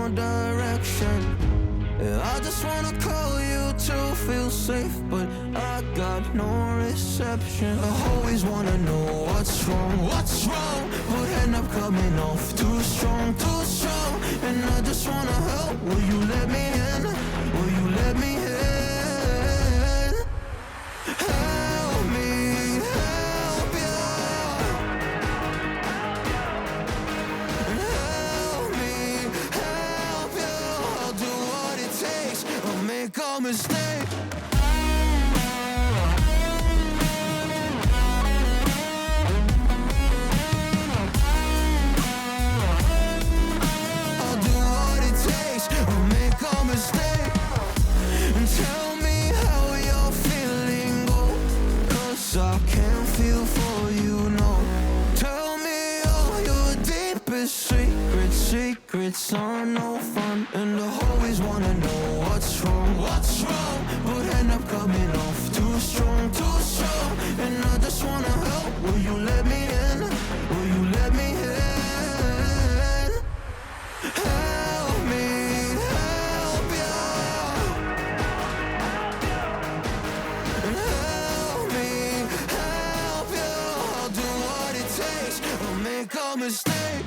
no direction. I just wanna call you to feel safe, but I got no reception. I always wanna know what's wrong, but end up coming off too strong. And I just wanna help, will you let me in? Will you let me in? Help me, help you. Help me, help you. I'll do what it takes, I'll make a mistake. I'll do what it takes, I'll make a mistake. And tell me how you're feeling, oh, 'cause I can't feel for you, no. Tell me all your deepest secrets are no fun. And I always wanna know what's wrong, but end up coming off too strong. And I just wanna help, will you let me in? Will you let me in? Help me, help you. Help me, help you. I'll do what it takes, I'll make a mistake.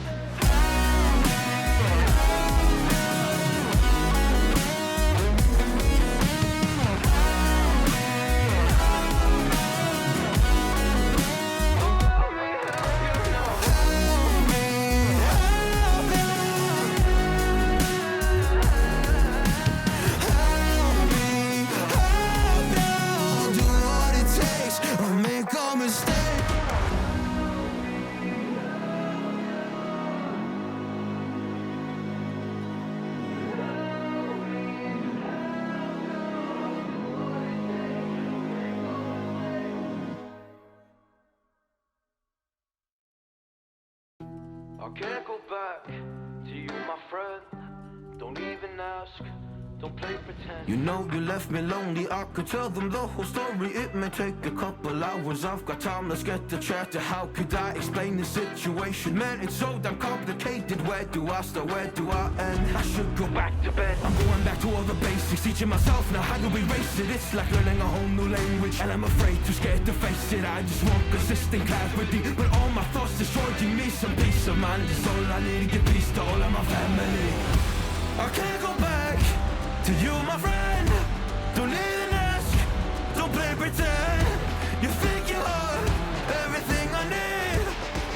I can't go back to you, my friend. Don't even ask, don't play pretend. You know you left me lonely, I could tell them the whole story. It may take a couple hours, I've got time, let's get to chat. How could I explain the situation? Man, it's so damn complicated. Where do I start, where do I end? I should go back to bed. I'm going back to all the basics, teaching myself now how to erase it. It's like learning a whole new language, and I'm afraid, too scared to face it. I just want consistent clarity, but all my thoughts destroying me. Some peace of mind is all I need to give peace to all of my family. I can't go back to you, my friend. Don't even ask, don't play pretend. You think you are everything I need,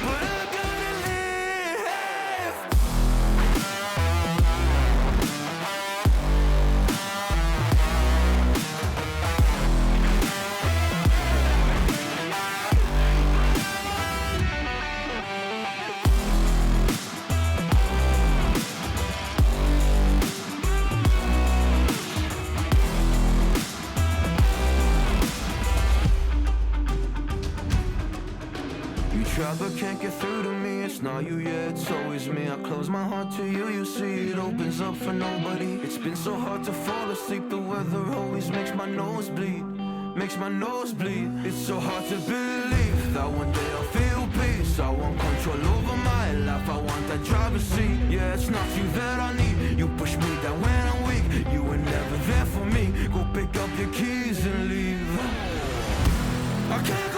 but I'm gonna leave. Try but can't get through to me. It's not you, yeah, it's always me. I close my heart to you, you see it opens up for nobody. It's been so hard to fall asleep. The weather always makes my nose bleed, makes my nose bleed. It's so hard to believe that one day I'll feel peace. I want control over my life, I want that driver's seat. Yeah, it's not you that I need. You push me down when I'm weak. You were never there for me. Go pick up your keys and leave. I can't